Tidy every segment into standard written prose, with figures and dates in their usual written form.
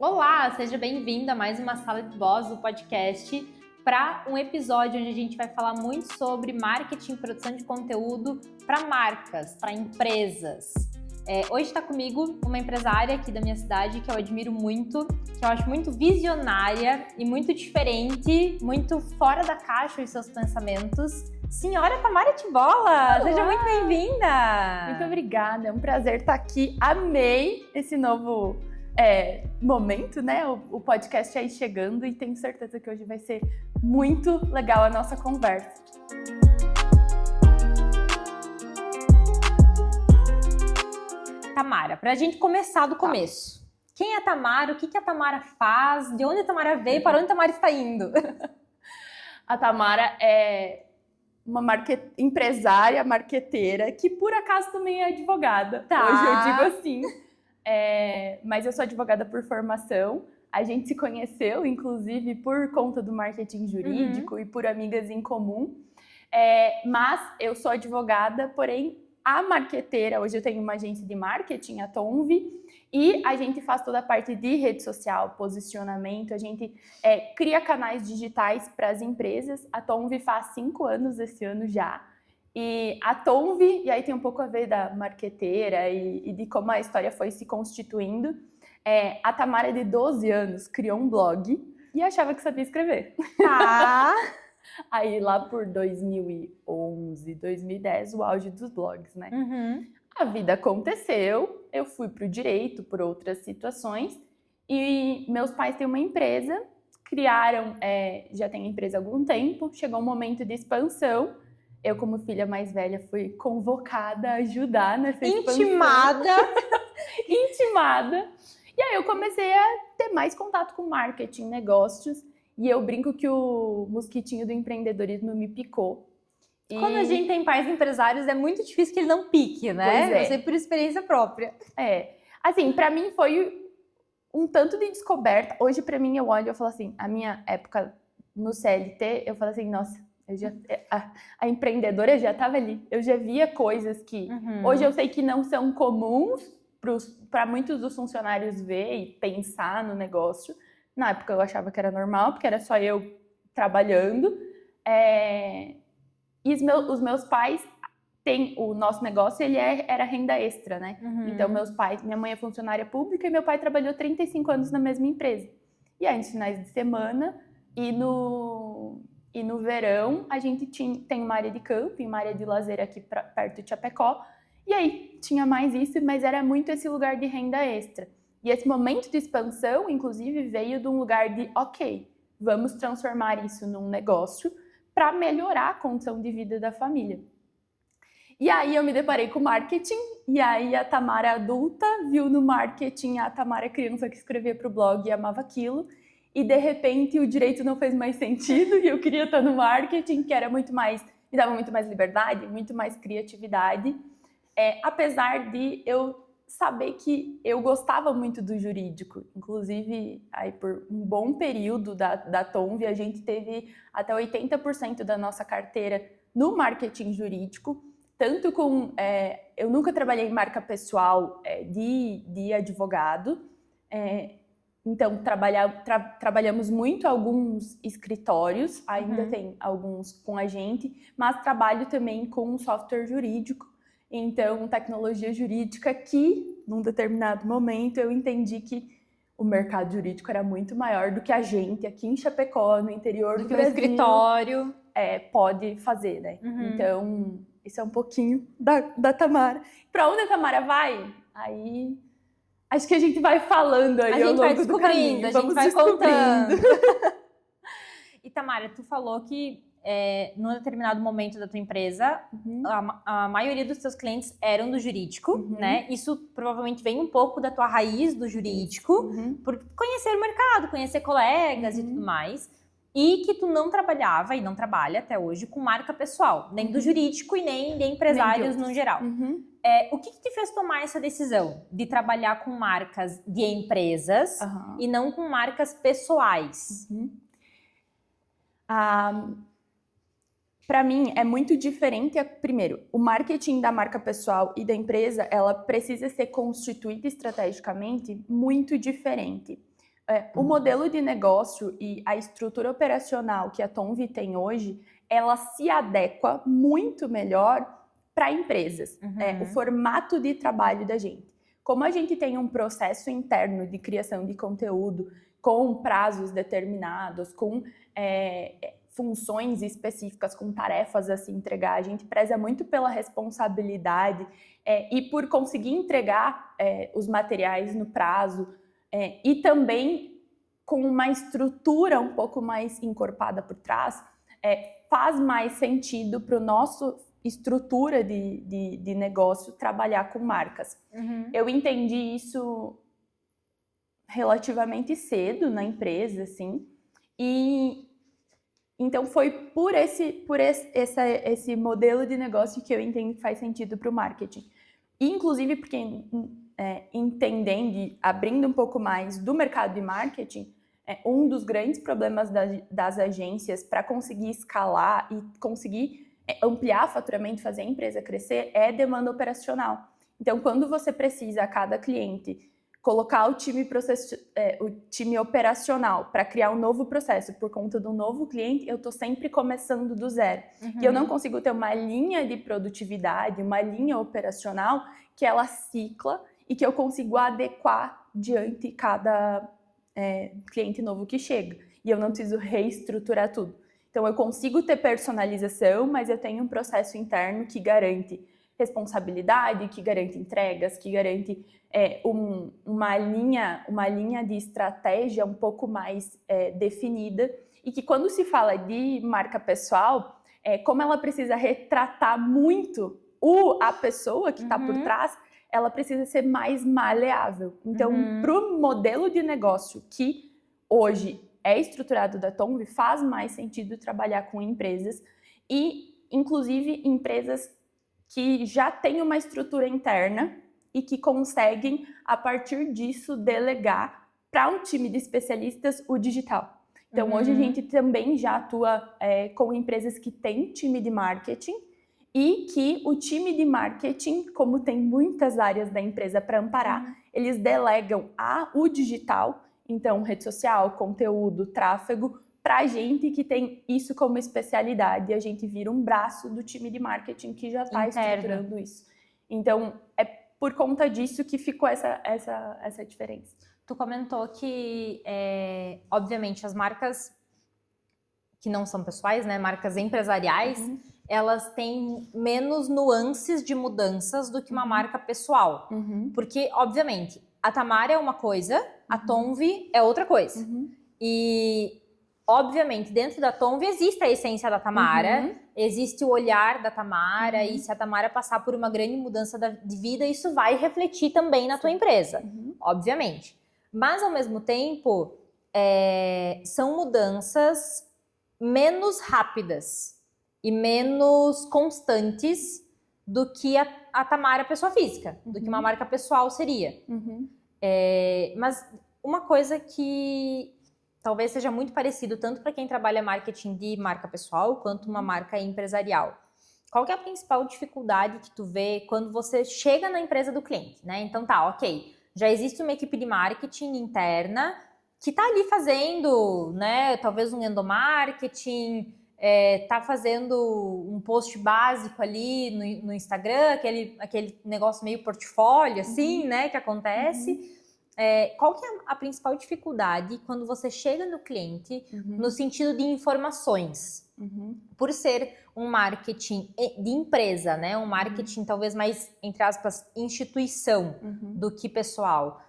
Olá, seja bem-vindo a mais uma Sala de Voz do podcast para um episódio onde a gente vai falar muito sobre marketing e produção de conteúdo para marcas, para empresas. Hoje está comigo uma empresária aqui da minha cidade que eu admiro muito, que eu acho muito visionária e muito diferente, muito fora da caixa os seus pensamentos. Senhora Tamara Tibola, seja muito bem-vinda! Muito obrigada, é um prazer estar aqui. Amei esse novo momento, né? O podcast aí chegando e tenho certeza que hoje vai ser muito legal a nossa conversa. Tamara, para a gente começar do começo. Quem é a Tamara? O que a Tamara faz? De onde a Tamara veio? Para onde a Tamara está indo? A Tamara é uma empresária, marqueteira, que por acaso também é advogada. Tá. Hoje eu digo assim. Mas eu sou advogada por formação. A gente se conheceu, inclusive, por conta do marketing jurídico e por amigas em comum. Mas eu sou advogada, porém, a marqueteira, hoje eu tenho uma agência de marketing, a Tonvi, e a gente faz toda a parte de rede social, posicionamento, a gente cria canais digitais para as empresas. A Tonvi faz 5 anos esse ano já. E a Tonvi, e aí tem um pouco a ver da marqueteira e de como a história foi se constituindo. A Tamara, de 12 anos, criou um blog e achava que sabia escrever. Tá. Aí lá por 2011, 2010, o auge dos blogs, né? A vida aconteceu, eu fui pro direito por outras situações e meus pais têm uma empresa, criaram, já tem a empresa há algum tempo, chegou um momento de expansão. Eu, como filha mais velha, fui convocada a ajudar nessa expansão. Intimada. E aí eu comecei a ter mais contato com marketing, negócios. E eu brinco que o mosquitinho do empreendedorismo me picou. Quando a gente tem pais empresários, é muito difícil que ele não pique, né? Pois é. Eu sei por experiência própria. Assim, pra mim foi um tanto de descoberta. Hoje, pra mim, eu olho e falo assim, a minha época no CLT, eu falo assim, nossa, a empreendedora já estava ali. Eu já via coisas que hoje eu sei que não são comuns para muitos dos funcionários ver e pensar no negócio. Na época eu achava que era normal, porque era só eu trabalhando. E os meus pais têm o nosso negócio, ele era renda extra, né? Então meus pais, minha mãe é funcionária pública e meu pai trabalhou 35 anos na mesma empresa. E aí nos finais de semana e no verão, a gente tem uma área de camping, uma área de lazer aqui perto de Chapecó. E aí, tinha mais isso, mas era muito esse lugar de renda extra. E esse momento de expansão, inclusive, veio de um lugar de, ok, vamos transformar isso num negócio para melhorar a condição de vida da família. E aí, eu me deparei com marketing, e aí a Tamara adulta viu no marketing a Tamara criança que escrevia para o blog e amava aquilo. E, de repente, o direito não fez mais sentido e eu queria estar no marketing, que era me dava muito mais liberdade, muito mais criatividade. Apesar de eu saber que eu gostava muito do jurídico. Inclusive, aí, por um bom período da Tonvi, a gente teve até 80% da nossa carteira no marketing jurídico. Tanto com... eu nunca trabalhei em marca pessoal de advogado. Então, trabalhamos muito alguns escritórios, ainda tem alguns com a gente, mas trabalho também com software jurídico, então tecnologia jurídica que, num determinado momento, eu entendi que o mercado jurídico era muito maior do que a gente aqui em Chapecó, no interior do Brasil, escritório pode fazer, né? Então, isso é um pouquinho da Tamara. Para onde a Tamara vai? Aí... acho que a gente vai falando aí ao longo do caminho. A gente vai contando. E Tamara, tu falou que num determinado momento da tua empresa, a maioria dos teus clientes eram do jurídico, né? Isso provavelmente vem um pouco da tua raiz do jurídico, por conhecer o mercado, conhecer colegas e tudo mais. E que tu não trabalhava e não trabalha até hoje com marca pessoal, nem do jurídico e nem de empresários no geral. O que te fez tomar essa decisão de trabalhar com marcas de empresas e não com marcas pessoais? Para mim, é muito diferente. Primeiro, o marketing da marca pessoal e da empresa, ela precisa ser constituída estrategicamente muito diferente. o modelo de negócio e a estrutura operacional que a Tonvi tem hoje, ela se adequa muito melhor para empresas. O formato de trabalho da gente. Como a gente tem um processo interno de criação de conteúdo com prazos determinados, com funções específicas, com tarefas a se entregar, a gente preza muito pela responsabilidade e por conseguir entregar os materiais no prazo e também com uma estrutura um pouco mais encorpada por trás, faz mais sentido para o nosso estrutura de negócio trabalhar com marcas. Eu entendi isso relativamente cedo na empresa, assim, e então foi por esse modelo de negócio que eu entendo que faz sentido para o marketing. Inclusive porque entendendo, abrindo um pouco mais do mercado de marketing, um dos grandes problemas das agências para conseguir escalar e conseguir ampliar faturamento, fazer a empresa crescer, é demanda operacional. Então, quando você precisa a cada cliente colocar o time operacional para criar um novo processo por conta de um novo cliente, eu estou sempre começando do zero. E eu não consigo ter uma linha de produtividade, uma linha operacional que ela cicla e que eu consigo adequar diante cada cliente novo que chega. E eu não preciso reestruturar tudo. Então, eu consigo ter personalização, mas eu tenho um processo interno que garante responsabilidade, que garante entregas, que garante uma linha de estratégia um pouco mais definida e que quando se fala de marca pessoal, como ela precisa retratar muito a pessoa que está por trás, ela precisa ser mais maleável. Então, para o modelo de negócio que hoje é estruturado da Tonvi, faz mais sentido trabalhar com empresas e, inclusive, empresas que já têm uma estrutura interna e que conseguem, a partir disso, delegar para um time de especialistas o digital. Então, hoje a gente também já atua com empresas que têm time de marketing e que o time de marketing, como tem muitas áreas da empresa para amparar, eles delegam o digital, então rede social, conteúdo, tráfego, para a gente que tem isso como especialidade, a gente vira um braço do time de marketing que já está estruturando isso. Então, é por conta disso que ficou essa diferença. Tu comentou que, obviamente, as marcas que não são pessoais, né, marcas empresariais, elas têm menos nuances de mudanças do que uma marca pessoal. Porque, obviamente, a Tamara é uma coisa, a Tonvi é outra coisa. E, obviamente, dentro da Tonvi existe a essência da Tamara, existe o olhar da Tamara, e se a Tamara passar por uma grande mudança de vida, isso vai refletir também na tua empresa, obviamente. Mas, ao mesmo tempo, são mudanças menos rápidas e menos constantes do que a Tamara pessoa física, do que uma marca pessoal seria. Mas uma coisa que talvez seja muito parecido tanto para quem trabalha marketing de marca pessoal quanto uma marca empresarial. Qual que é a principal dificuldade que tu vê quando você chega na empresa do cliente, né? Então tá, ok, já existe uma equipe de marketing interna que tá ali fazendo, né, talvez um endomarketing, tá fazendo um post básico ali no Instagram, aquele negócio meio portfólio, assim, né, que acontece. Qual que é a principal dificuldade quando você chega no cliente no sentido de informações? Por ser um marketing de empresa, né, um marketing talvez mais, entre aspas, instituição do que pessoal.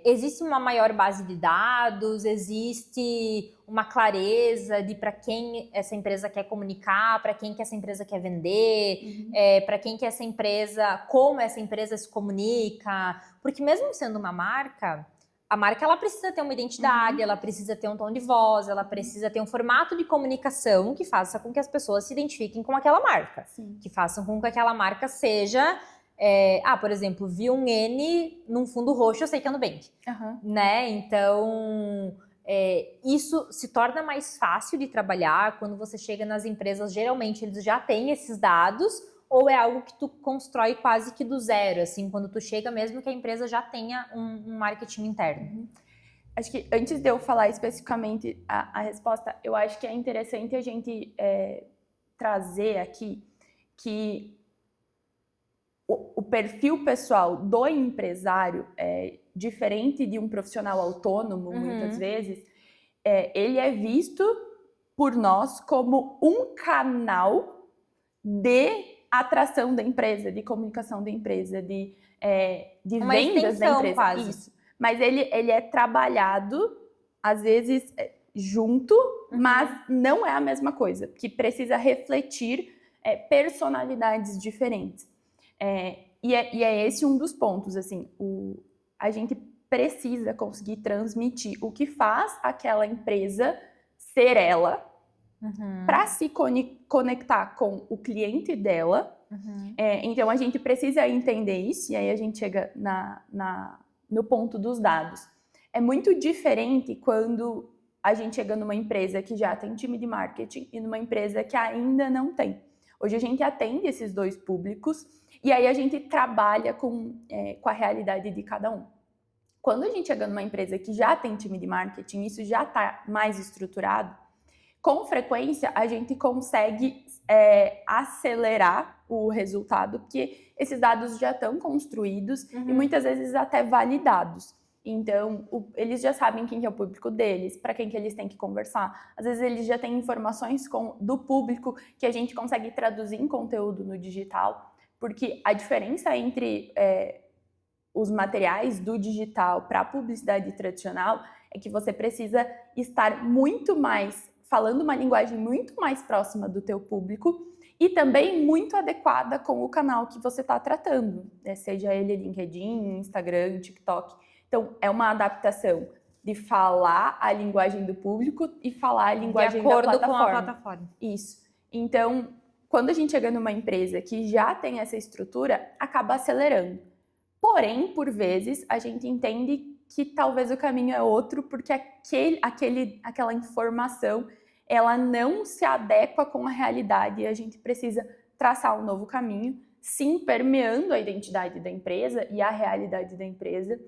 Existe uma maior base de dados, existe uma clareza de para quem essa empresa quer comunicar, para quem que essa empresa quer vender, para quem que essa empresa, como essa empresa se comunica, porque mesmo sendo uma marca, a marca ela precisa ter uma identidade, ela precisa ter um tom de voz, ela precisa ter um formato de comunicação que faça com que as pessoas se identifiquem com aquela marca, que façam com que aquela marca seja... por exemplo, vi um N num fundo roxo, eu sei que é Nubank, né? Então, isso se torna mais fácil de trabalhar quando você chega nas empresas, geralmente eles já têm esses dados, ou é algo que tu constrói quase que do zero, assim, quando tu chega mesmo que a empresa já tenha um marketing interno? Acho que antes de eu falar especificamente a resposta, eu acho que é interessante a gente trazer aqui que o perfil pessoal do empresário é diferente de um profissional autônomo, muitas vezes, ele é visto por nós como um canal de atração da empresa, de comunicação da empresa, de uma vendas da empresa. Quase. Isso. Mas ele é trabalhado, às vezes, junto, mas não é a mesma coisa, que precisa refletir personalidades diferentes. E é esse um dos pontos, assim, a gente precisa conseguir transmitir o que faz aquela empresa ser ela, para se conectar com o cliente dela. Então, a gente precisa entender isso, e aí a gente chega no ponto dos dados. É muito diferente quando a gente chega numa empresa que já tem time de marketing e numa empresa que ainda não tem. Hoje a gente atende esses dois públicos e aí a gente trabalha com a realidade de cada um. Quando a gente chega numa empresa que já tem time de marketing, isso já está mais estruturado, com frequência a gente consegue acelerar o resultado, porque esses dados já estão construídos e muitas vezes até validados. Então, eles já sabem quem que é o público deles, para quem que eles têm que conversar. Às vezes eles já têm informações do público que a gente consegue traduzir em conteúdo no digital, porque a diferença entre os materiais do digital para a publicidade tradicional é que você precisa estar muito mais, falando uma linguagem muito mais próxima do teu público e também muito adequada com o canal que você está tratando, né? Seja ele LinkedIn, Instagram, TikTok. Então, é uma adaptação de falar a linguagem do público e falar a linguagem da plataforma. De acordo com a plataforma. Isso. Então, quando a gente chega numa empresa que já tem essa estrutura, acaba acelerando. Porém, por vezes, a gente entende que talvez o caminho é outro, porque aquela informação ela não se adequa com a realidade e a gente precisa traçar um novo caminho, sim, permeando a identidade da empresa e a realidade da empresa.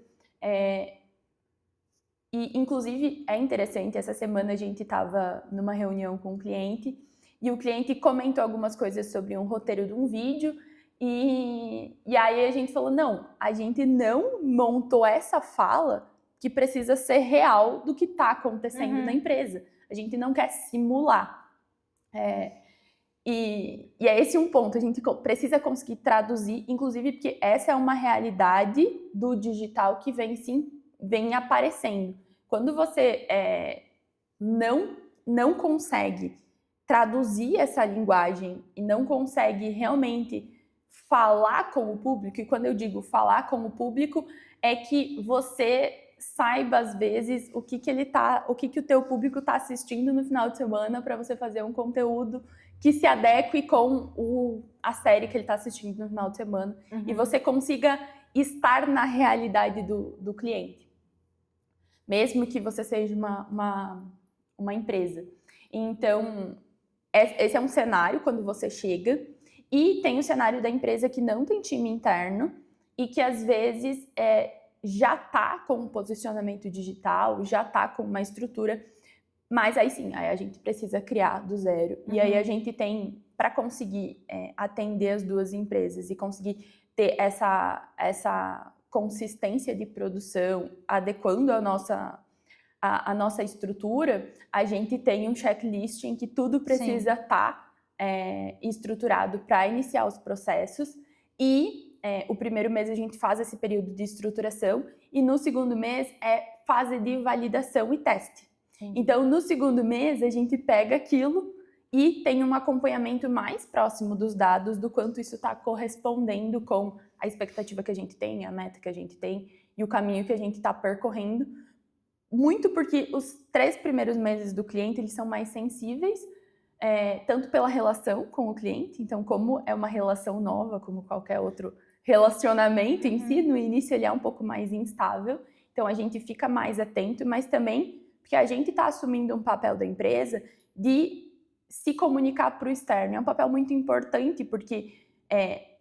E, inclusive, é interessante, essa semana a gente estava numa reunião com um cliente e o cliente comentou algumas coisas sobre um roteiro de um vídeo e aí a gente falou, não, a gente não montou essa fala que precisa ser real do que está acontecendo na empresa. A gente não quer simular. E é esse um ponto, a gente precisa conseguir traduzir, inclusive porque essa é uma realidade do digital que vem aparecendo. Quando você não consegue traduzir essa linguagem e não consegue realmente falar com o público, e quando eu digo falar com o público, é que você saiba às vezes o que o teu público está assistindo no final de semana para você fazer um conteúdo que se adeque com a série que ele está assistindo no final de semana e você consiga estar na realidade do cliente, mesmo que você seja uma empresa. Então, esse é um cenário quando você chega, e tem o cenário da empresa que não tem time interno e que às vezes já está com um posicionamento digital, já está com uma estrutura, mas aí sim, aí a gente precisa criar do zero. E aí a gente tem, para conseguir atender as duas empresas e conseguir ter essa consistência de produção, adequando a nossa estrutura, a gente tem um checklist em que tudo precisa estar estruturado para iniciar os processos e o primeiro mês a gente faz esse período de estruturação e no segundo mês é fase de validação e teste. Sim. Então, no segundo mês, a gente pega aquilo e tem um acompanhamento mais próximo dos dados do quanto isso está correspondendo com a expectativa que a gente tem, a meta que a gente tem e o caminho que a gente está percorrendo. Muito porque os 3 primeiros meses do cliente, eles são mais sensíveis, tanto pela relação com o cliente, então como é uma relação nova, como qualquer outro relacionamento em si, no início ele é um pouco mais instável, então a gente fica mais atento, mas também porque a gente está assumindo um papel da empresa de se comunicar para o externo. É um papel muito importante, porque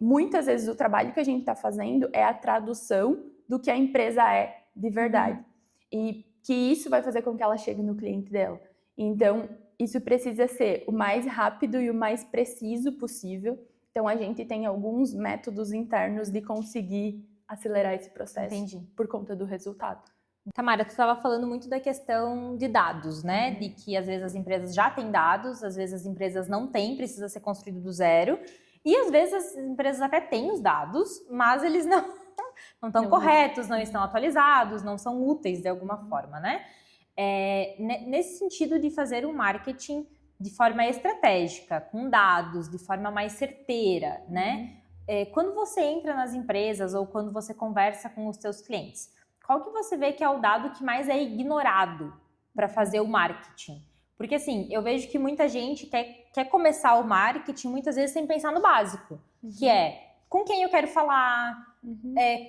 muitas vezes o trabalho que a gente está fazendo é a tradução do que a empresa é de verdade. E que isso vai fazer com que ela chegue no cliente dela. Então, isso precisa ser o mais rápido e o mais preciso possível. Então, a gente tem alguns métodos internos de conseguir acelerar esse processo. Entendi. Por conta do resultado. Tamara, tu estava falando muito da questão de dados, né? De que às vezes as empresas já têm dados, às vezes as empresas não têm, precisa ser construído do zero. E às vezes as empresas até têm os dados, mas eles não estão corretos, não estão atualizados, não são úteis de alguma forma, né? Nesse sentido de fazer um marketing de forma estratégica, com dados, de forma mais certeira, né? Quando você entra nas empresas ou quando você conversa com os seus clientes, qual que você vê que é o dado que mais é ignorado para fazer o marketing? Porque assim, eu vejo que muita gente quer começar o marketing muitas vezes sem pensar no básico, que é com quem eu quero falar,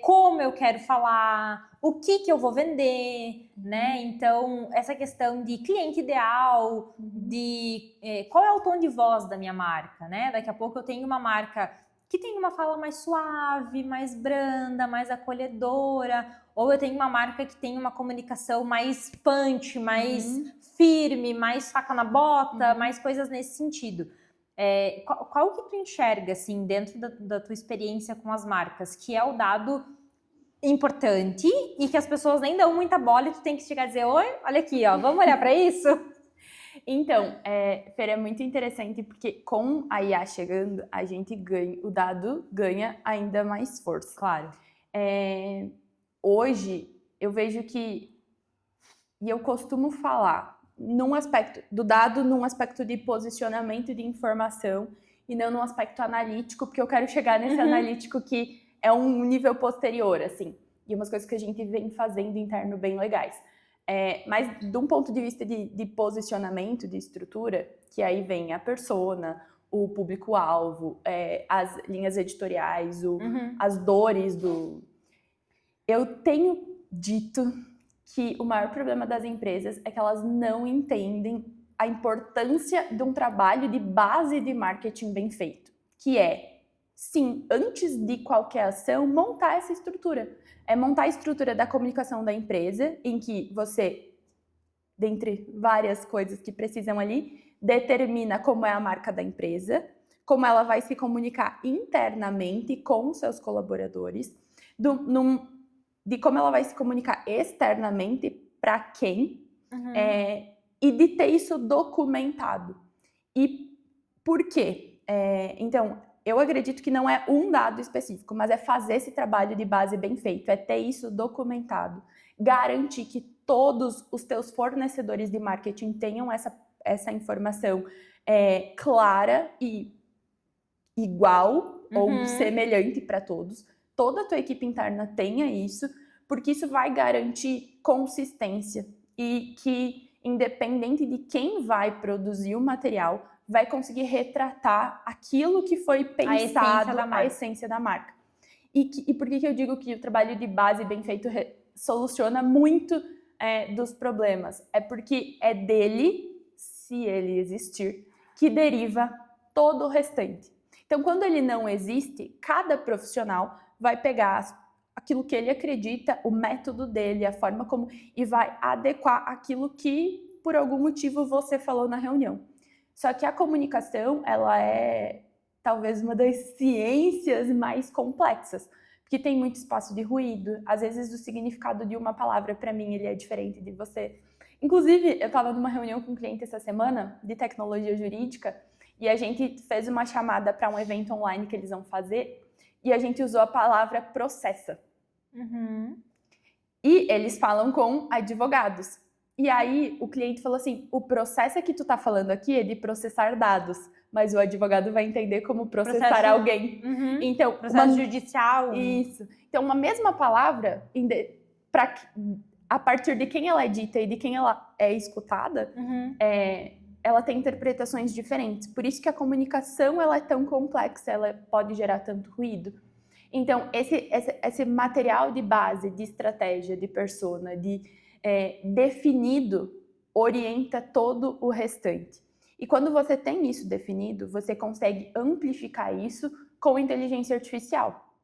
como eu quero falar, o que eu vou vender, né? Então, essa questão de cliente ideal, de qual é o tom de voz da minha marca, né? Daqui a pouco eu tenho uma marca que tem uma fala mais suave, mais branda, mais acolhedora, ou eu tenho uma marca que tem uma comunicação mais punch, mais firme, mais faca na bota, mais coisas nesse sentido. Qual que tu enxerga, assim, dentro da tua experiência com as marcas, que é o dado importante e que as pessoas nem dão muita bola e tu tem que chegar e dizer, oi, olha aqui, ó, vamos olhar para isso? Então, Fer, é muito interessante porque com a IA chegando, a gente ganha, o dado ganha ainda mais força. Claro. Hoje, eu vejo que, e eu costumo falar, num aspecto do dado, num aspecto de posicionamento de informação e não num aspecto analítico, porque eu quero chegar nesse analítico que é um nível posterior, assim, e umas coisas que a gente vem fazendo interno bem legais. Mas de um ponto de vista de posicionamento, de estrutura, que aí vem a persona, o público-alvo, as linhas editoriais, as dores do... Eu tenho dito que o maior problema das empresas é que elas não entendem a importância de um trabalho de base de marketing bem feito, que sim, antes de qualquer ação, montar essa estrutura. Montar a estrutura da comunicação da empresa, em que você, dentre várias coisas que precisam ali, determina como é a marca da empresa, como ela vai se comunicar internamente com seus colaboradores, de como ela vai se comunicar externamente para quem, e de ter isso documentado. E por quê? Então, eu acredito que não é um dado específico, mas é fazer esse trabalho de base bem feito, é ter isso documentado, garantir que todos os teus fornecedores de marketing tenham essa informação clara e igual ou semelhante para todos, toda a tua equipe interna tenha isso, porque isso vai garantir consistência e que, independente de quem vai produzir o material, vai conseguir retratar aquilo que foi pensado, a essência da marca. E por que eu digo que o trabalho de base bem feito soluciona muito dos problemas? É porque é dele, se ele existir, que deriva todo o restante. Então, quando ele não existe, cada profissional vai pegar aquilo que ele acredita, o método dele, a forma como... e vai adequar aquilo que, por algum motivo, você falou na reunião. Só que a comunicação, ela é talvez uma das ciências mais complexas, porque tem muito espaço de ruído. Às vezes o significado de uma palavra, para mim, ele é diferente de você. Inclusive, eu estava numa reunião com um cliente essa semana de tecnologia jurídica e a gente fez uma chamada para um evento online que eles vão fazer e a gente usou a palavra processa. E eles falam com advogados. E aí o cliente falou assim, o processo que tu tá falando aqui é de processar dados, mas o advogado vai entender como processar alguém. Então, processo judicial. Isso. Então, uma mesma palavra, a partir de quem ela é dita e de quem ela é escutada, ela tem interpretações diferentes. Por isso que a comunicação ela é tão complexa, ela pode gerar tanto ruído. Então, esse material de base, de estratégia, de persona, definido, orienta todo o restante. E quando você tem isso definido, você consegue amplificar isso com inteligência artificial.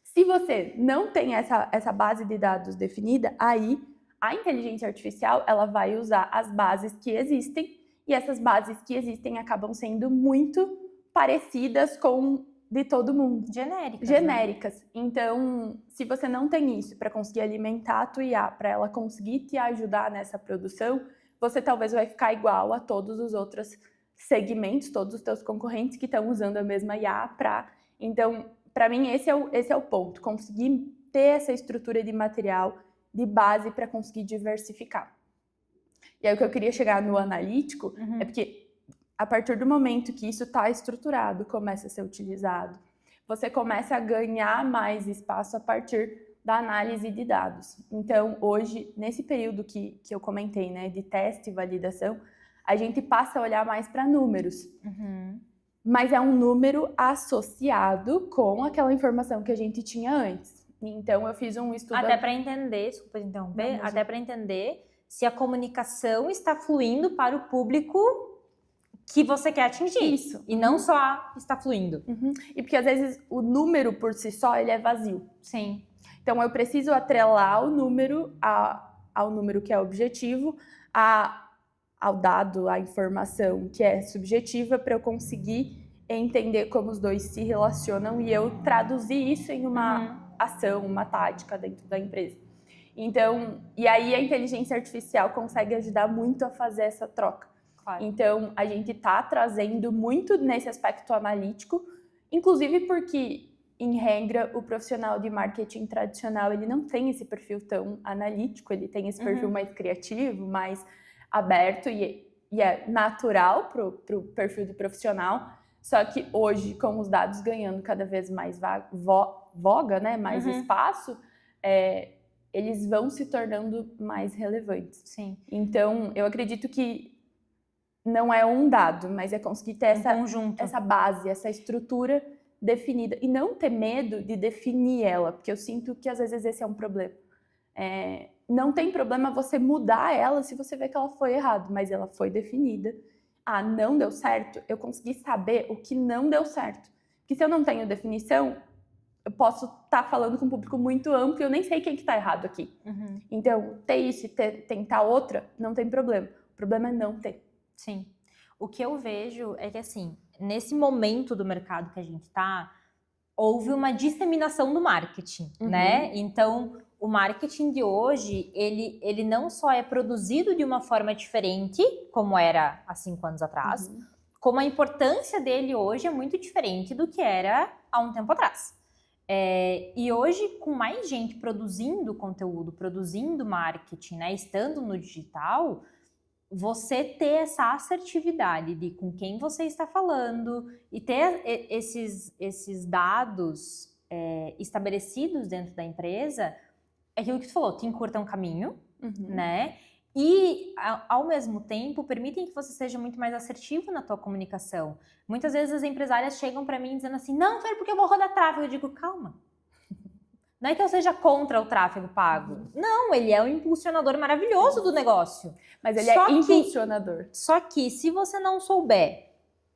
Se você não tem essa base de dados definida, aí a inteligência artificial, ela vai usar as bases que existem, e essas bases que existem acabam sendo muito parecidas com de todo mundo. Genéricas. Né? Então, se você não tem isso para conseguir alimentar a tua IA, para ela conseguir te ajudar nessa produção, você talvez vai ficar igual a todos os outros segmentos, todos os teus concorrentes que estão usando a mesma IA para... Então, para mim, esse é o ponto. Conseguir ter essa estrutura de material, de base para conseguir diversificar. E aí o que eu queria chegar no analítico é porque a partir do momento que isso está estruturado, começa a ser utilizado, você começa a ganhar mais espaço a partir da análise de dados. Então, hoje, nesse período que eu comentei, né, de teste e validação, a gente passa a olhar mais para números. Mas é um número associado com aquela informação que a gente tinha antes. Então, eu fiz um estudo... Até para entender, desculpa interromper, até para entender se a comunicação está fluindo para o público que você quer atingir. Isso. E não só está fluindo. E porque, às vezes, o número por si só, ele é vazio. Sim. Então, eu preciso atrelar o número ao número que é objetivo, ao dado, à informação que é subjetiva, para eu conseguir entender como os dois se relacionam e eu traduzir isso em uma ação, uma tática dentro da empresa. Então, e aí a inteligência artificial consegue ajudar muito a fazer essa troca. Claro. Então, a gente está trazendo muito nesse aspecto analítico, inclusive porque, em regra, o profissional de marketing tradicional, ele não tem esse perfil tão analítico, ele tem esse perfil mais criativo, mais aberto e é natural para o perfil do profissional. Só que hoje, com os dados ganhando cada vez mais voga, né, mais espaço, eles vão se tornando mais relevantes. Sim. Então, eu acredito que não é um dado, mas é conseguir ter essa base, essa estrutura definida. E não ter medo de definir ela, porque eu sinto que às vezes esse é um problema. Não tem problema você mudar ela se você vê que ela foi errada, mas ela foi definida. Ah, não deu certo, eu consegui saber o que não deu certo. Porque se eu não tenho definição, eu posso estar falando com um público muito amplo e eu nem sei quem que tá errado aqui. Então, ter isso e tentar outra, não tem problema. O problema é não ter. Sim. O que eu vejo é que, assim, nesse momento do mercado que a gente tá, houve uma disseminação do marketing, né? Então, o marketing de hoje, ele não só é produzido de uma forma diferente, como era há 5 anos atrás, como a importância dele hoje é muito diferente do que era há um tempo atrás. E hoje, com mais gente produzindo conteúdo, produzindo marketing, né, estando no digital, você ter essa assertividade de com quem você está falando e ter esses dados estabelecidos dentro da empresa, é aquilo que tu falou, te encurta um caminho, né? E, ao mesmo tempo, permitem que você seja muito mais assertivo na tua comunicação. Muitas vezes as empresárias chegam para mim dizendo assim, não, Fer, porque eu vou rodar tráfego. Eu digo, calma. Não é que eu seja contra o tráfego pago. Não, ele é um impulsionador maravilhoso do negócio. Mas ele é impulsionador. Só que se você não souber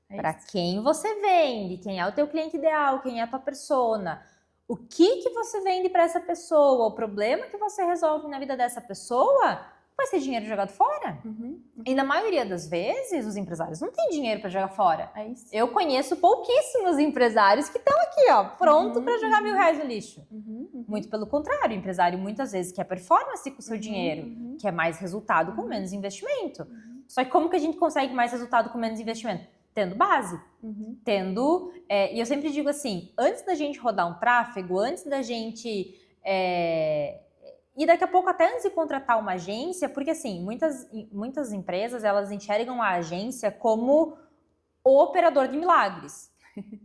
para quem você vende, quem é o teu cliente ideal, quem é a tua persona, o que você vende para essa pessoa, o problema que você resolve na vida dessa pessoa, vai ser dinheiro jogado fora. E na maioria das vezes, os empresários não têm dinheiro para jogar fora. Eu conheço pouquíssimos empresários que estão aqui, ó, pronto para jogar R$1.000 no lixo. Muito pelo contrário, o empresário muitas vezes quer performance com o seu dinheiro, quer mais resultado com menos investimento. Só que como que a gente consegue mais resultado com menos investimento? Tendo base, tendo... e eu sempre digo assim, antes da gente rodar um tráfego, antes da gente... E daqui a pouco até antes de contratar uma agência, porque assim, muitas empresas, elas enxergam a agência como o operador de milagres.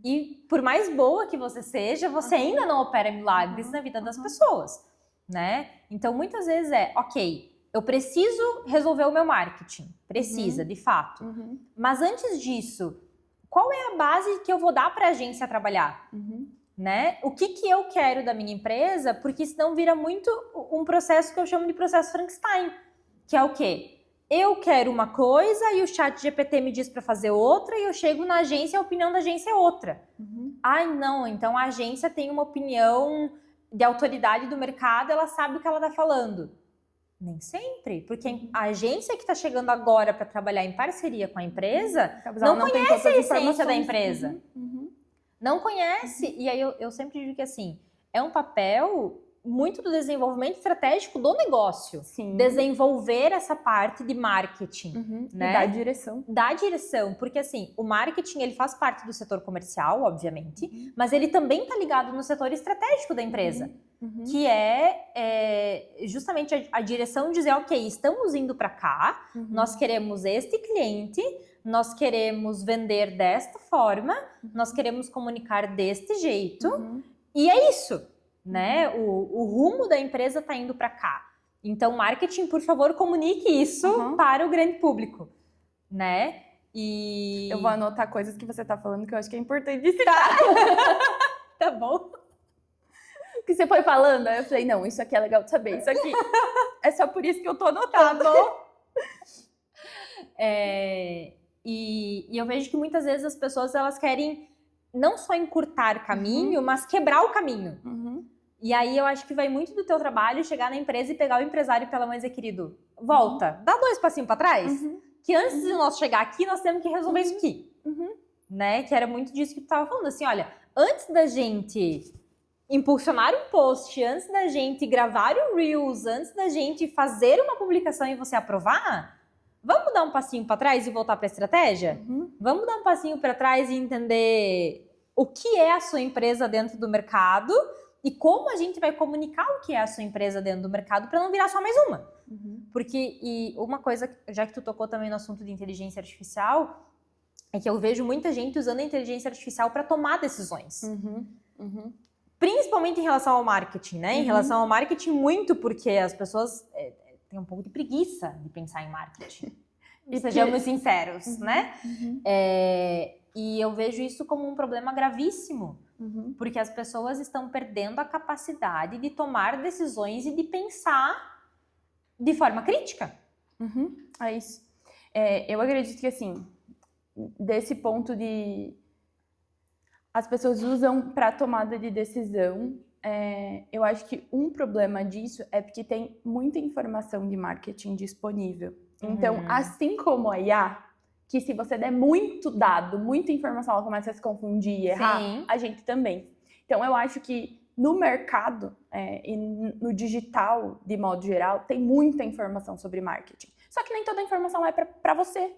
E por mais boa que você seja, você ainda não opera milagres na vida das pessoas, né? Então, muitas vezes ok, eu preciso resolver o meu marketing. Precisa, de fato. Mas antes disso, qual é a base que eu vou dar para a agência trabalhar? Né? O que eu quero da minha empresa, porque senão vira muito um processo que eu chamo de processo Frankenstein, que é o quê? Eu quero uma coisa e o chat GPT me diz para fazer outra e eu chego na agência e a opinião da agência é outra. Ai, não, então a agência tem uma opinião de autoridade do mercado, ela sabe o que ela está falando. Nem sempre, porque a agência que está chegando agora para trabalhar em parceria com a empresa não conhece a essência da empresa. Não conhece. E aí eu sempre digo que assim, é um papel muito do desenvolvimento estratégico do negócio. Sim. Desenvolver essa parte de marketing, né? E dar direção. Dar direção, porque assim, o marketing ele faz parte do setor comercial, obviamente, mas ele também está ligado no setor estratégico da empresa, que é justamente a direção de dizer, ok, estamos indo para cá, nós queremos este cliente, nós queremos vender desta forma, nós queremos comunicar deste jeito, e é isso. Né? O rumo da empresa está indo para cá. Então, marketing, por favor, comunique isso para o grande público, né? E eu vou anotar coisas que você está falando que eu acho que é importante citar. Tá bom? Que você foi falando, aí eu falei, não, isso aqui é legal de saber, isso aqui é só por isso que eu tô anotando. Tá bom? E eu vejo que muitas vezes as pessoas elas querem não só encurtar caminho, mas quebrar o caminho. E aí eu acho que vai muito do teu trabalho chegar na empresa e pegar o empresário pela mão e dizer, querido, volta, dá 2 passinhos para trás, que antes de nós chegar aqui, nós temos que resolver isso aqui. Né? Que era muito disso que tu tava falando, assim, olha, antes da gente impulsionar um post, antes da gente gravar um Reels, antes da gente fazer uma publicação e você aprovar, vamos dar um passinho para trás e voltar para a estratégia? Vamos dar um passinho para trás e entender o que é a sua empresa dentro do mercado e como a gente vai comunicar o que é a sua empresa dentro do mercado para não virar só mais uma. Porque, e uma coisa, já que tu tocou também no assunto de inteligência artificial, é que eu vejo muita gente usando a inteligência artificial para tomar decisões. Principalmente em relação ao marketing, né? Em relação ao marketing, muito porque as pessoas têm um pouco de preguiça de pensar em marketing. E sejamos sinceros, né? E eu vejo isso como um problema gravíssimo. Porque as pessoas estão perdendo a capacidade de tomar decisões e de pensar de forma crítica. É isso. Eu acredito que, assim, desse ponto de... As pessoas usam para tomada de decisão. Eu acho que um problema disso é porque tem muita informação de marketing disponível. Então, assim como a IA, que se você der muito dado, muita informação, ela começa a se confundir e errar, a gente também. Então, eu acho que no mercado e no digital, de modo geral, tem muita informação sobre marketing. Só que nem toda informação é para você.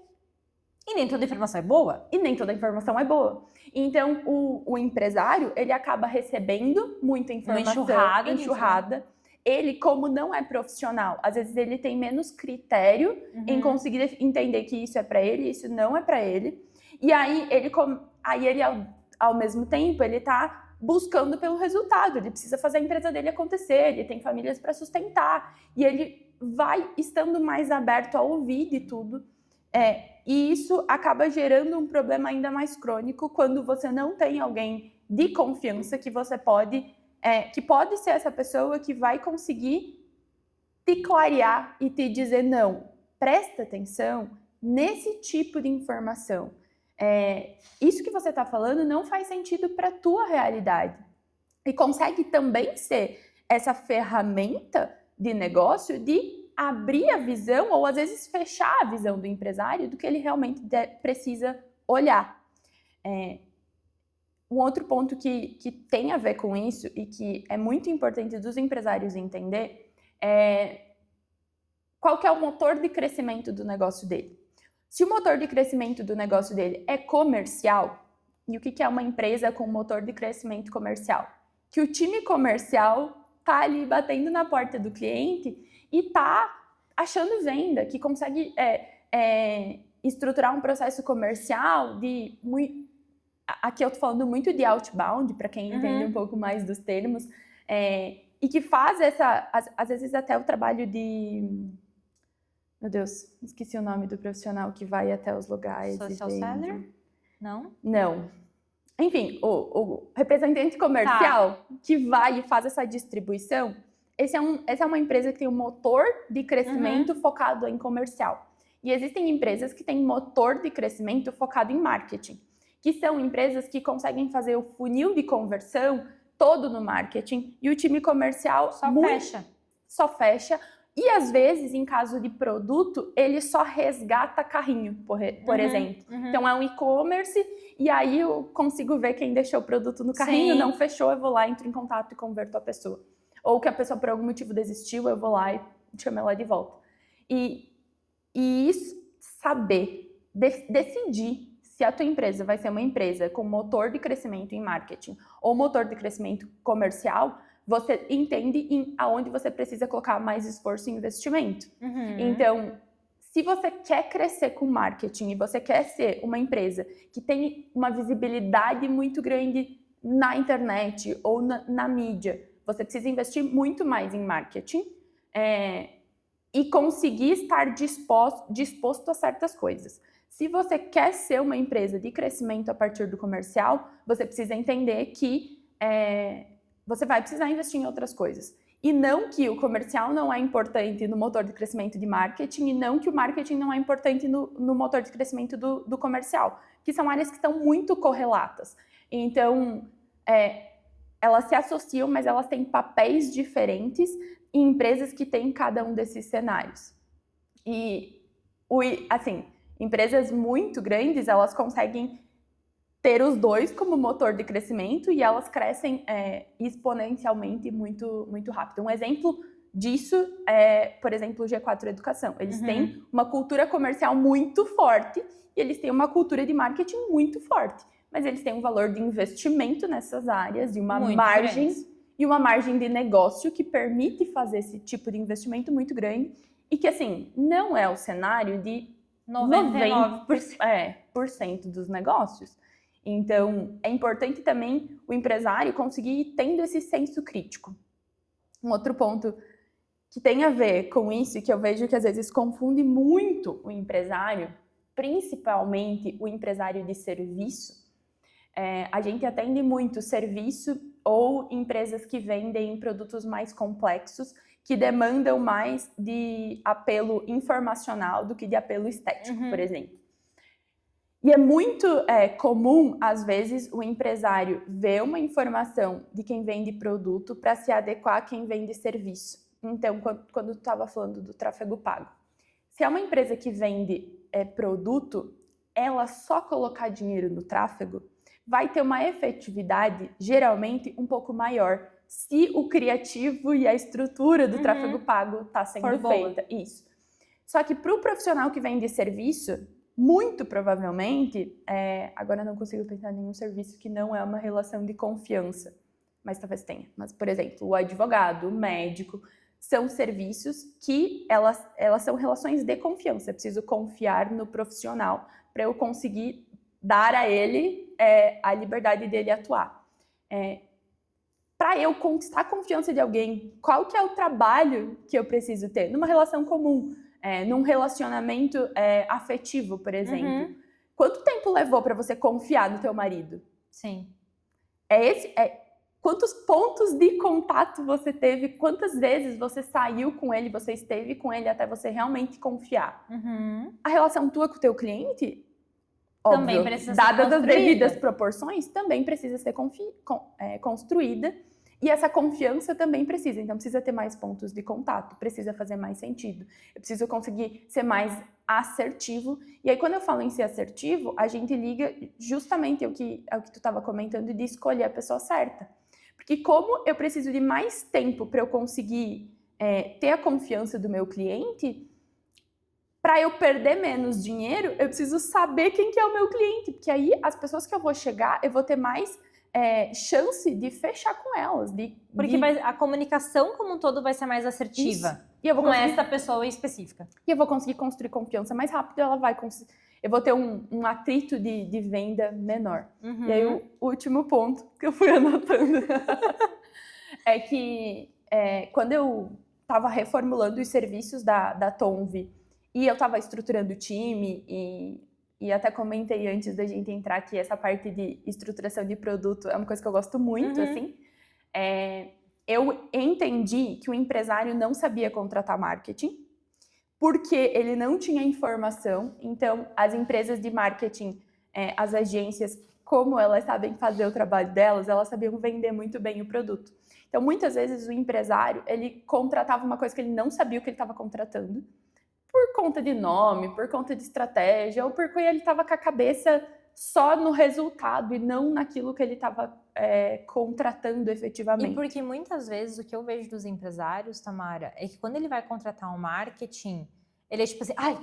E nem toda informação é boa. E nem toda informação é boa. Então, o empresário, ele acaba recebendo muita informação, enxurrada. Ele, como não é profissional, às vezes ele tem menos critério em conseguir entender que isso é para ele, isso não é para ele. E aí ele ao mesmo tempo, ele tá buscando pelo resultado. Ele precisa fazer a empresa dele acontecer, ele tem famílias para sustentar. E ele vai estando mais aberto a ouvir de tudo. E isso acaba gerando um problema ainda mais crônico quando você não tem alguém de confiança que você pode... que pode ser essa pessoa que vai conseguir te clarear e te dizer, não, presta atenção nesse tipo de informação. Isso que você está falando não faz sentido para a tua realidade. E consegue também ser essa ferramenta de negócio de abrir a visão ou às vezes fechar a visão do empresário do que ele realmente precisa olhar. Um outro ponto que tem a ver com isso e que é muito importante dos empresários entender é qual que é o motor de crescimento do negócio dele. Se o motor de crescimento do negócio dele é comercial, e o que é uma empresa com motor de crescimento comercial? Que o time comercial está ali batendo na porta do cliente e está achando venda, que consegue estruturar um processo comercial de... Aqui eu tô falando muito de outbound, para quem entende um pouco mais dos termos, e que faz às vezes até o trabalho de... Meu Deus, esqueci o nome do profissional que vai até os lugares. Social seller? Não? Não. Enfim, o representante comercial que vai e faz essa distribuição, essa é uma empresa que tem um motor de crescimento focado em comercial. E existem empresas que têm motor de crescimento focado em marketing, que são empresas que conseguem fazer o funil de conversão todo no marketing e o time comercial só fecha. E às vezes, em caso de produto, ele só resgata carrinho, por exemplo. Então é um e-commerce e aí eu consigo ver quem deixou o produto no carrinho, Sim. não fechou, eu vou lá, entro em contato e converto a pessoa. Ou que a pessoa por algum motivo desistiu, eu vou lá e chamo ela de volta. E isso, saber, decidir se a tua empresa vai ser uma empresa com motor de crescimento em marketing ou motor de crescimento comercial, você entende aonde você precisa colocar mais esforço e investimento. Então, se você quer crescer com marketing e você quer ser uma empresa que tem uma visibilidade muito grande na internet ou na mídia, você precisa investir muito mais em marketing e conseguir estar disposto a certas coisas. Se você quer ser uma empresa de crescimento a partir do comercial, você precisa entender que você vai precisar investir em outras coisas. E não que o comercial não é importante no motor de crescimento de marketing, e não que o marketing não é importante no motor de crescimento do comercial, que são áreas que estão muito correlatas. Então, elas se associam, mas elas têm papéis diferentes em empresas que têm cada um desses cenários. E, assim, empresas muito grandes, elas conseguem ter os dois como motor de crescimento e elas crescem exponencialmente muito, muito rápido. Um exemplo disso é, por exemplo, o G4 Educação. Eles têm uma cultura comercial muito forte e eles têm uma cultura de marketing muito forte. Mas eles têm um valor de investimento nessas áreas e uma margem de negócio que permite fazer esse tipo de investimento muito grande e que, assim, não é o cenário de 99% dos negócios. Então, é importante também o empresário conseguir ir tendo esse senso crítico. Um outro ponto que tem a ver com isso, que eu vejo que às vezes confunde muito o empresário, principalmente o empresário de serviço. A gente atende muito serviço ou empresas que vendem produtos mais complexos, que demandam mais de apelo informacional do que de apelo estético, por exemplo. E é muito comum, às vezes, o empresário ver uma informação de quem vende produto para se adequar a quem vende serviço. Então, quando tu estava falando do tráfego pago, se é uma empresa que vende produto, ela só colocar dinheiro no tráfego vai ter uma efetividade, geralmente, um pouco maior, se o criativo e a estrutura do tráfego pago está sendo feita. Isso. Só que para o profissional que vende serviço, muito provavelmente, agora eu não consigo pensar em nenhum serviço que não é uma relação de confiança, mas talvez tenha. Mas, por exemplo, o advogado, o médico, são serviços que elas são relações de confiança. Eu preciso confiar no profissional para eu conseguir dar a ele a liberdade dele atuar. Para eu conquistar a confiança de alguém, qual que é o trabalho que eu preciso ter? Numa relação comum, num relacionamento afetivo, por exemplo. Quanto tempo levou para você confiar no teu marido? Sim. Quantos pontos de contato você teve? Quantas vezes você saiu com ele, você esteve com ele até você realmente confiar? A relação tua com o teu cliente, também óbvio, precisa ser dadas as construída. devidas proporções, também precisa ser construída. E essa confiança também precisa. Então, precisa ter mais pontos de contato, precisa fazer mais sentido. Eu preciso conseguir ser mais assertivo. E aí, quando eu falo em ser assertivo, a gente liga justamente ao que tu estava comentando de escolher a pessoa certa. Porque como eu preciso de mais tempo para eu conseguir ter a confiança do meu cliente, para eu perder menos dinheiro, eu preciso saber quem que é o meu cliente. Porque aí, as pessoas que eu vou chegar, eu vou ter mais chance de fechar com elas. Porque a comunicação como um todo vai ser mais assertiva. E eu vou com essa pessoa específica. E eu vou conseguir construir confiança mais rápido, eu vou ter um atrito de venda menor. E aí o último ponto que eu fui anotando é que quando eu estava reformulando os serviços da Tonvi e eu estava estruturando o time e até comentei antes da gente entrar que essa parte de estruturação de produto é uma coisa que eu gosto muito, assim. Eu entendi que o empresário não sabia contratar marketing, porque ele não tinha informação. Então, as empresas de marketing, as agências, como elas sabem fazer o trabalho delas, elas sabiam vender muito bem o produto. Então, muitas vezes o empresário, ele contratava uma coisa que ele não sabia o que ele estava contratando, por conta de nome, por conta de estratégia, ou porque ele estava com a cabeça só no resultado e não naquilo que ele estava contratando efetivamente. E porque muitas vezes o que eu vejo dos empresários, Tamara, é que quando ele vai contratar um marketing, ele é tipo assim, ai,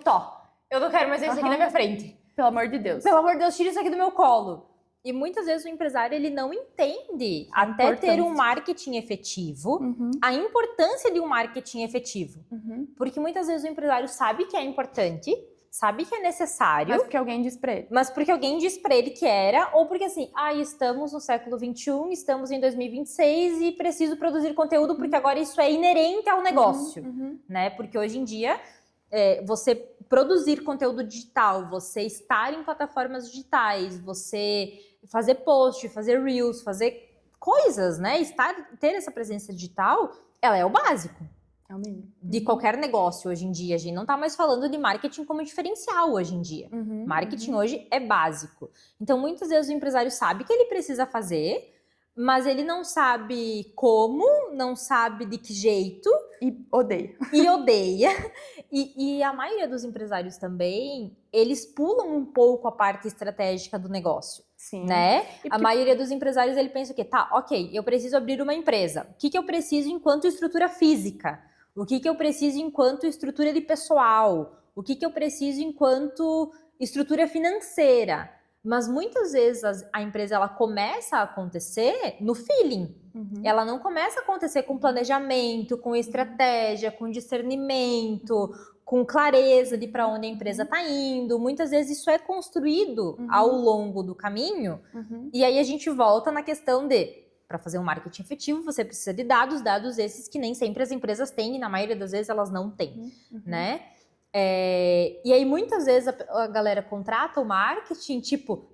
eu não quero mais ver isso aqui na minha frente. Pelo amor de Deus. Pelo amor de Deus, tira isso aqui do meu colo. E muitas vezes o empresário, ele não entende, até ter um marketing efetivo, a importância de um marketing efetivo. Porque muitas vezes o empresário sabe que é importante, sabe que é necessário. Mas porque alguém diz pra ele. Mas porque alguém diz pra ele que era, ou porque assim, estamos no século XXI, estamos em 2026 e preciso produzir conteúdo porque agora isso é inerente ao negócio, né? Porque hoje em dia, você produzir conteúdo digital, você estar em plataformas digitais, você fazer post, fazer reels, fazer coisas, né? Ter essa presença digital, ela é o básico. É o mínimo. De qualquer negócio hoje em dia. A gente não tá mais falando de marketing como diferencial hoje em dia. Marketing hoje é básico. Então, muitas vezes o empresário sabe que ele precisa fazer, mas ele não sabe como, não sabe de que jeito. E odeia. E a maioria dos empresários também, eles pulam um pouco a parte estratégica do negócio. Sim. Né? A maioria dos empresários, ele pensa o quê? Eu preciso abrir uma empresa. O que eu preciso enquanto estrutura física? O que eu preciso enquanto estrutura de pessoal? O que eu preciso enquanto estrutura financeira? Mas muitas vezes a empresa ela começa a acontecer no feeling. Ela não começa a acontecer com planejamento, com estratégia, com discernimento, com clareza de para onde a empresa está indo. Muitas vezes isso é construído ao longo do caminho. E aí a gente volta na questão de, para fazer um marketing efetivo, você precisa de dados esses que nem sempre as empresas têm e na maioria das vezes elas não têm, né? E aí muitas vezes a galera contrata o marketing, tipo,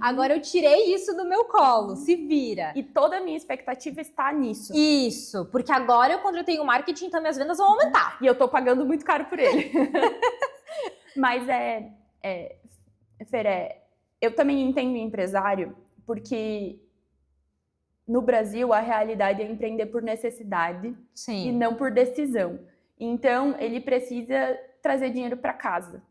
agora eu tirei isso do meu colo, se vira. E toda a minha expectativa está nisso. Isso, porque agora eu contratei o marketing, então minhas vendas vão aumentar. E eu tô pagando muito caro por ele. Mas Fer, eu também entendo o empresário, porque no Brasil a realidade é empreender por necessidade. Sim. E não por decisão. Então, ele precisa trazer dinheiro para casa.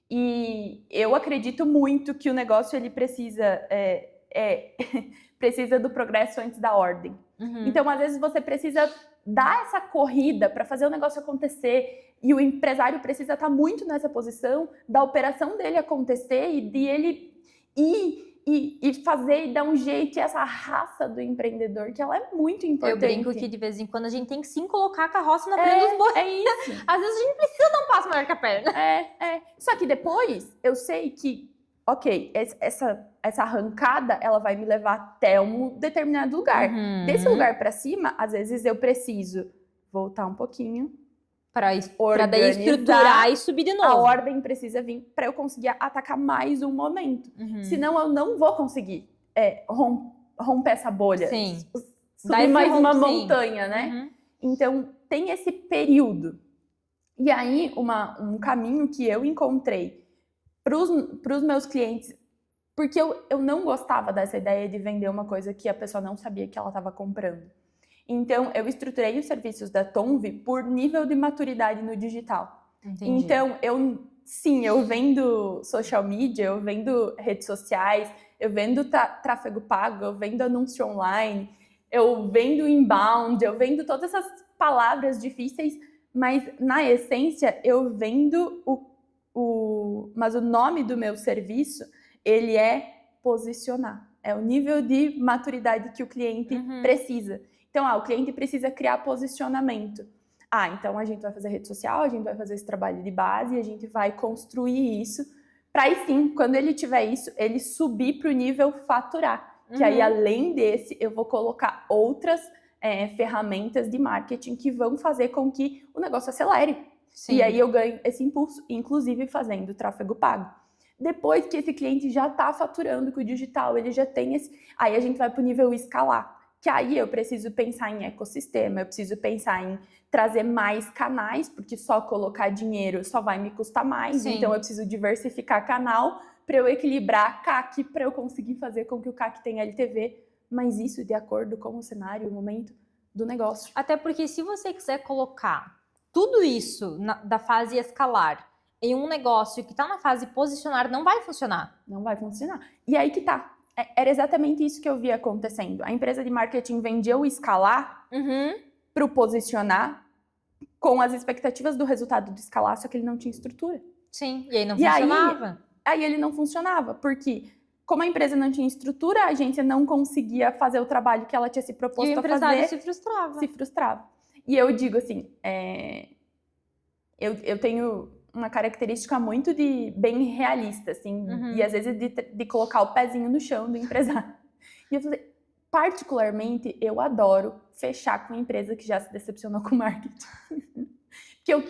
E eu acredito muito que o negócio ele precisa do progresso antes da ordem. Então, às vezes, você precisa dar essa corrida para fazer o negócio acontecer e o empresário precisa estar muito nessa posição da operação dele acontecer e de ele ir e fazer e dar um jeito, e essa raça do empreendedor, que ela é muito importante. Eu brinco que de vez em quando a gente tem que sim colocar a carroça na frente dos bois. É isso. Às vezes a gente precisa dar um passo maior que a perna. Só que depois eu sei que, essa arrancada, ela vai me levar até um determinado lugar. Desse lugar para cima, às vezes eu preciso voltar um pouquinho, para daí estruturar e subir de novo. A ordem precisa vir para eu conseguir atacar mais um momento. Senão eu não vou conseguir romper essa bolha. Sim. Subir mais uma montanha, né? Então, tem esse período. E aí, um caminho que eu encontrei para os meus clientes, porque eu não gostava dessa ideia de vender uma coisa que a pessoa não sabia que ela estava comprando. Então, eu estruturei os serviços da Tonvi por nível de maturidade no digital. Entendi. Então, eu vendo social media, eu vendo redes sociais, eu vendo tráfego pago, eu vendo anúncio online, eu vendo inbound, eu vendo todas essas palavras difíceis, mas na essência eu vendo mas o nome do meu serviço, ele é posicionar. É o nível de maturidade que o cliente precisa. Então, o cliente precisa criar posicionamento. Então a gente vai fazer rede social, a gente vai fazer esse trabalho de base, a gente vai construir isso, para aí sim, quando ele tiver isso, ele subir para o nível faturar. Que aí, além desse, eu vou colocar outras ferramentas de marketing que vão fazer com que o negócio acelere. Sim. E aí eu ganho esse impulso, inclusive fazendo tráfego pago. Depois que esse cliente já está faturando com o digital, ele já tem aí a gente vai para o nível escalar. Que aí eu preciso pensar em ecossistema, eu preciso pensar em trazer mais canais, porque só colocar dinheiro só vai me custar mais. Sim. Então eu preciso diversificar canal para eu equilibrar CAC, para eu conseguir fazer com que o CAC tenha LTV mas isso de acordo com o cenário, o momento do negócio. Até porque se você quiser colocar tudo isso da fase escalar em um negócio que está na fase posicionar, não vai funcionar. Não vai funcionar. E aí que tá. Era exatamente isso que eu via acontecendo. A empresa de marketing vendia o escalar para o posicionar com as expectativas do resultado do escalar, só que ele não tinha estrutura. Sim, e aí não funcionava. Aí ele não funcionava, porque como a empresa não tinha estrutura, a agência não conseguia fazer o trabalho que ela tinha se proposto a fazer. E o empresário se frustrava. E eu digo assim, eu tenho uma característica muito de bem realista, assim, e às vezes de colocar o pezinho no chão do empresário. E eu falei, particularmente, eu adoro fechar com uma empresa que já se decepcionou com o marketing. Porque eu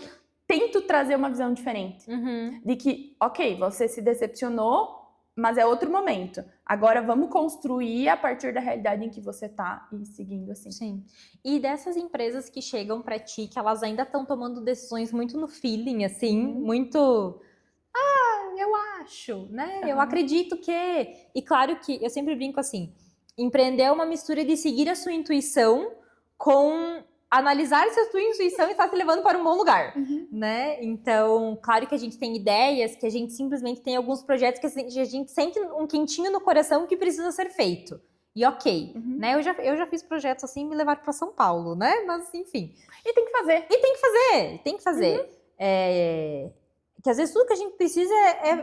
tento trazer uma visão diferente. De que, ok, você se decepcionou, mas é outro momento. Agora vamos construir a partir da realidade em que você tá e seguindo assim. Sim. E dessas empresas que chegam pra ti, que elas ainda estão tomando decisões muito no feeling, assim, muito... eu acho, né? Eu acredito que... E claro que eu sempre brinco assim, empreender é uma mistura de seguir a sua intuição com analisar se a sua intuição está te levando para um bom lugar, né? Então, claro que a gente tem ideias, que a gente simplesmente tem alguns projetos que a gente sente um quentinho no coração que precisa ser feito. E ok, né? Eu já fiz projetos assim, me levaram para São Paulo, né? Mas, enfim. E tem que fazer. Tem que fazer. Que às vezes tudo que a gente precisa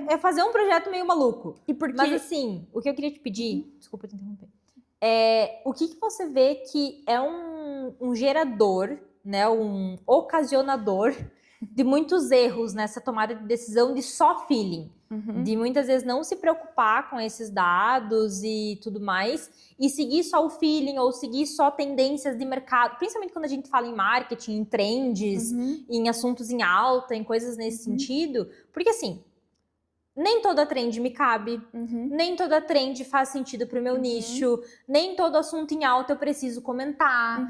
é fazer um projeto meio maluco. Mas, assim, o que eu queria te pedir... Desculpa te interromper. O que você vê que é um gerador, né, um ocasionador de muitos erros nessa tomada de decisão de só feeling, de muitas vezes não se preocupar com esses dados e tudo mais, e seguir só o feeling ou seguir só tendências de mercado, principalmente quando a gente fala em marketing, em trends, em assuntos em alta, em coisas nesse sentido, porque assim, nem toda trend me cabe, nem toda trend faz sentido pro meu nicho, nem todo assunto em alta eu preciso comentar.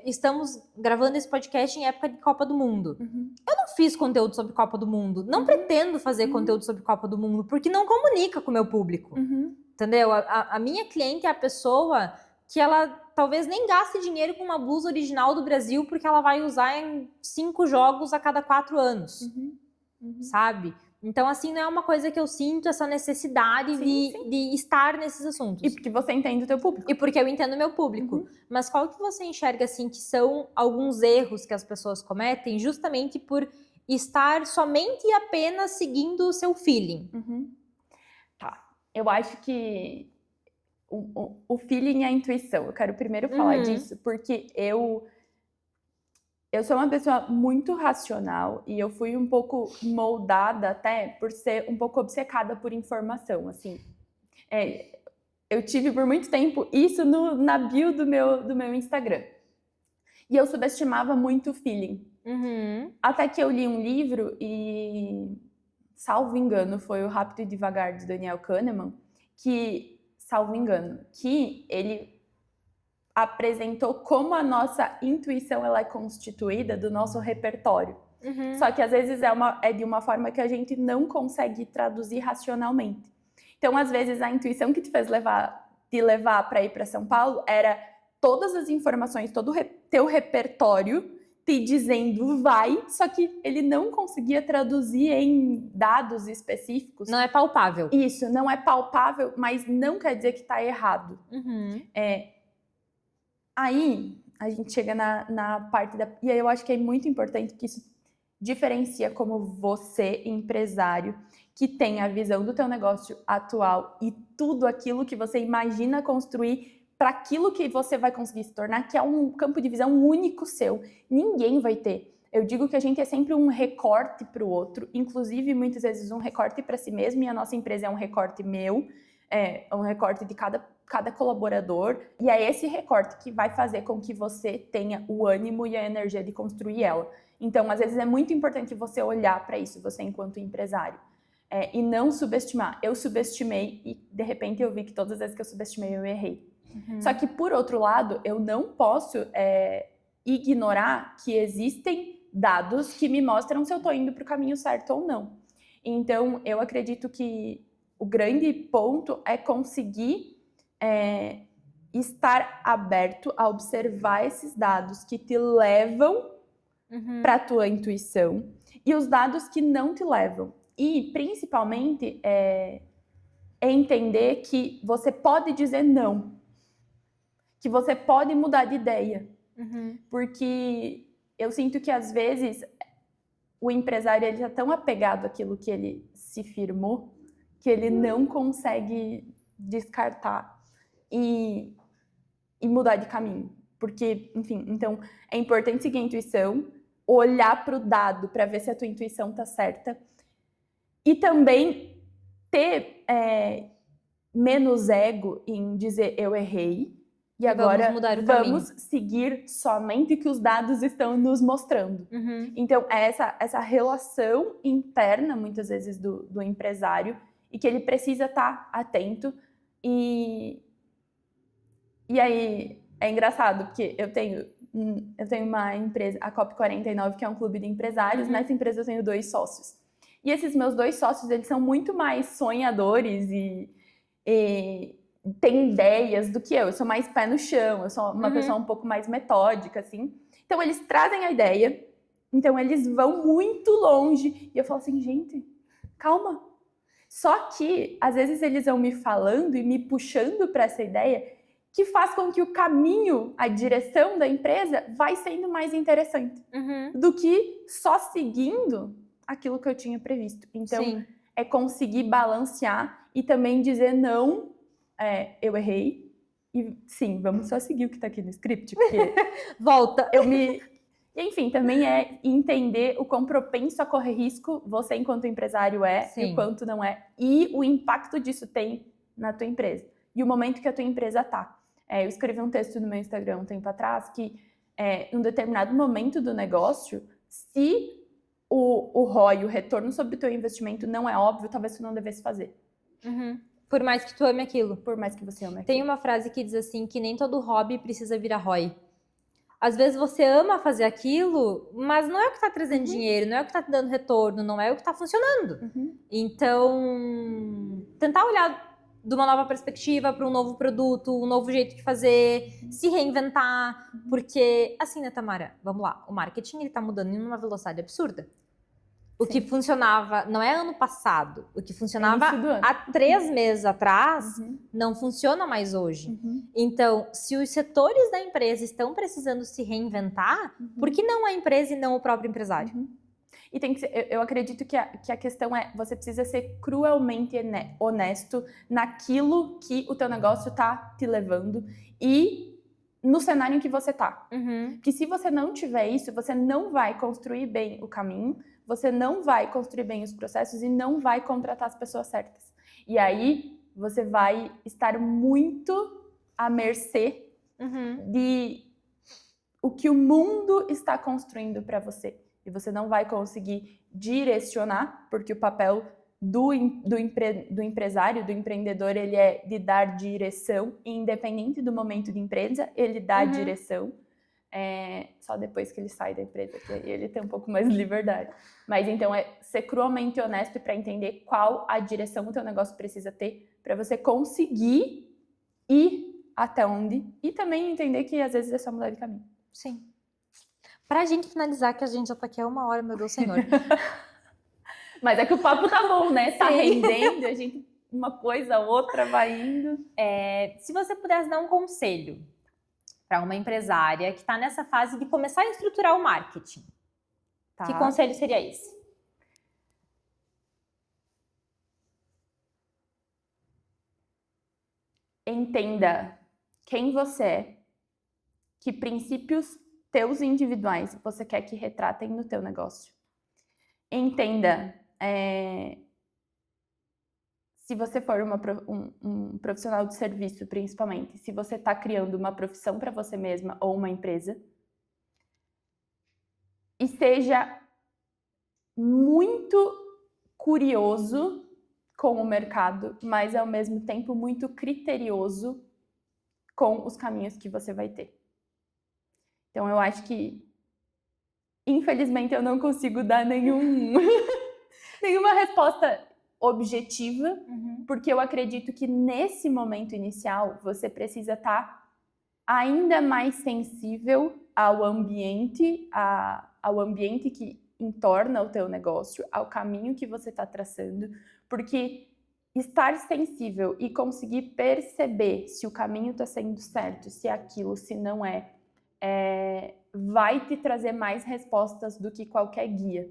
Estamos gravando esse podcast em época de Copa do Mundo. Eu não fiz conteúdo sobre Copa do Mundo, não pretendo fazer conteúdo sobre Copa do Mundo, porque não comunica com o meu público. Entendeu? A minha cliente é a pessoa que ela talvez nem gaste dinheiro com uma blusa original do Brasil, porque ela vai usar em 5 jogos a cada 4 anos. Sabe? Então, assim, não é uma coisa que eu sinto essa necessidade de estar nesses assuntos. E porque você entende o teu público. E porque eu entendo o meu público. Mas qual que você enxerga, assim, que são alguns erros que as pessoas cometem justamente por estar somente e apenas seguindo o seu feeling? Tá. Eu acho que o feeling é a intuição. Eu quero primeiro falar disso, porque eu sou uma pessoa muito racional e eu fui um pouco moldada até por ser um pouco obcecada por informação, assim. Eu tive por muito tempo isso na bio do meu Instagram. E eu subestimava muito o feeling. Até que eu li um livro e, salvo engano, foi o Rápido e Devagar, de Daniel Kahneman, que, salvo engano, que ele apresentou como a nossa intuição ela é constituída do nosso repertório. Só que às vezes é de uma forma que a gente não consegue traduzir racionalmente. Então, às vezes, a intuição que te fez te levar para ir para São Paulo era todas as informações, todo o teu repertório te dizendo vai, só que ele não conseguia traduzir em dados específicos. Não é palpável. Isso, não é palpável, mas não quer dizer que está errado. Aí, a gente chega na parte da... E aí eu acho que é muito importante que isso diferencia como você, empresário, que tem a visão do teu negócio atual e tudo aquilo que você imagina construir para aquilo que você vai conseguir se tornar, que é um campo de visão único seu. Ninguém vai ter. Eu digo que a gente é sempre um recorte para o outro, inclusive muitas vezes um recorte para si mesmo, e a nossa empresa é um recorte meu, é um recorte de cada colaborador, e é esse recorte que vai fazer com que você tenha o ânimo e a energia de construir ela. Então, às vezes é muito importante você olhar para isso, você enquanto empresário, e não subestimar. Eu subestimei e, de repente, eu vi que todas as vezes que eu subestimei, eu errei. Só que, por outro lado, eu não posso ignorar que existem dados que me mostram se eu estou indo para o caminho certo ou não. Então, eu acredito que o grande ponto é conseguir estar aberto a observar esses dados que te levam para a tua intuição e os dados que não te levam. E, principalmente, é entender que você pode dizer não, que você pode mudar de ideia. Porque eu sinto que, às vezes, o empresário ele tá tão apegado àquilo que ele se firmou que ele não consegue descartar e mudar de caminho. Porque, enfim, então é importante seguir a intuição, olhar para o dado para ver se a tua intuição tá certa e também ter menos ego em dizer eu errei e agora vamos seguir somente o que os dados estão nos mostrando. Então, é essa relação interna, muitas vezes, do empresário e que ele precisa estar atento. E aí, é engraçado, porque eu tenho uma empresa, a COP49, que é um clube de empresários. Nessa empresa eu tenho 2 sócios. E esses meus 2 sócios, eles são muito mais sonhadores e têm ideias do que eu. Eu sou mais pé no chão, eu sou uma pessoa um pouco mais metódica, assim. Então, eles trazem a ideia, então eles vão muito longe. E eu falo assim, gente, calma. Só que, às vezes, eles vão me falando e me puxando para essa ideia que faz com que o caminho, a direção da empresa vai sendo mais interessante do que só seguindo aquilo que eu tinha previsto. Então, é conseguir balancear e também dizer não, eu errei. E sim, vamos só seguir o que tá aqui no script, porque volta. Enfim, também é entender o quão propenso a correr risco você, enquanto empresário, e o quanto não é. E o impacto disso tem na tua empresa. E o momento que a tua empresa tá. Eu escrevi um texto no meu Instagram um tempo atrás que, em um determinado momento do negócio, se o ROI, o retorno sobre o teu investimento, não é óbvio, talvez tu não devesse fazer. Por mais que tu ame aquilo. Por mais que você ame aquilo. Tem uma frase que diz assim, que nem todo hobby precisa virar ROI. Às vezes você ama fazer aquilo, mas não é o que está trazendo dinheiro, não é o que está te dando retorno, não é o que está funcionando. Então, tentar olhar de uma nova perspectiva para um novo produto, um novo jeito de fazer, se reinventar. Porque, assim, né, Tamara? Vamos lá. O marketing, ele tá mudando em uma velocidade absurda. O que funcionava, não é ano passado, o que funcionava há 3 meses atrás, não funciona mais hoje. Então, se os setores da empresa estão precisando se reinventar, por que não a empresa e não o próprio empresário? E tem que ser, eu acredito que a questão é, você precisa ser cruelmente honesto naquilo que o teu negócio tá te levando e no cenário em que você tá. Porque se você não tiver isso, você não vai construir bem o caminho, você não vai construir bem os processos e não vai contratar as pessoas certas. E aí, você vai estar muito à mercê de o que o mundo está construindo para você. E você não vai conseguir direcionar, porque o papel do empresário, do empreendedor, ele é de dar direção, e independente do momento de empresa, ele dá direção, só depois que ele sai da empresa, que aí ele tem um pouco mais de liberdade. Mas então é ser cruelmente honesto para entender qual a direção o teu negócio precisa ter, para você conseguir ir até onde, e também entender que às vezes é só mudar de caminho. Sim. Pra gente finalizar, que a gente já tá aqui há 1 hora, meu Deus, Senhor. Mas é que o papo tá bom, né? Tá rendendo, a gente, uma coisa, outra vai indo. Se você pudesse dar um conselho para uma empresária que está nessa fase de começar a estruturar o marketing, que conselho seria esse? Entenda quem você é, que princípios teus individuais você quer que retratem no teu negócio. Entenda, se você for um profissional de serviço, principalmente, se você está criando uma profissão para você mesma ou uma empresa, e seja muito curioso com o mercado, mas ao mesmo tempo muito criterioso com os caminhos que você vai ter. Então, eu acho que, infelizmente, eu não consigo dar nenhuma resposta objetiva, porque eu acredito que nesse momento inicial você precisa estar ainda mais sensível ao ambiente que entorna o teu negócio, ao caminho que você está traçando, porque estar sensível e conseguir perceber se o caminho está sendo certo, se é aquilo, se não é, vai te trazer mais respostas do que qualquer guia.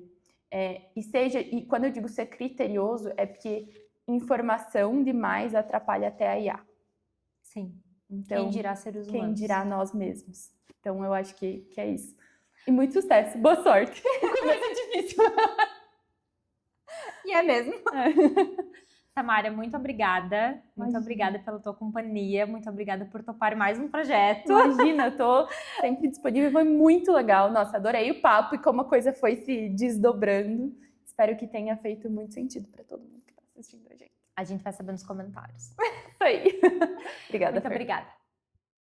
E quando eu digo ser criterioso, é porque informação demais atrapalha até a IA. Sim. Então, Quem dirá seres humanos? Quem dirá nós mesmos. Então, eu acho que é isso. E muito sucesso. Boa sorte. O começo é difícil. E é mesmo. Tamara, muito obrigada. Muito obrigada pela tua companhia. Muito obrigada por topar mais um projeto. Imagina, eu tô sempre disponível. Foi muito legal. Nossa, adorei o papo e como a coisa foi se desdobrando. Espero que tenha feito muito sentido para todo mundo que está assistindo a gente. A gente vai saber nos comentários. Isso aí. Obrigada, Muito Fer. obrigada.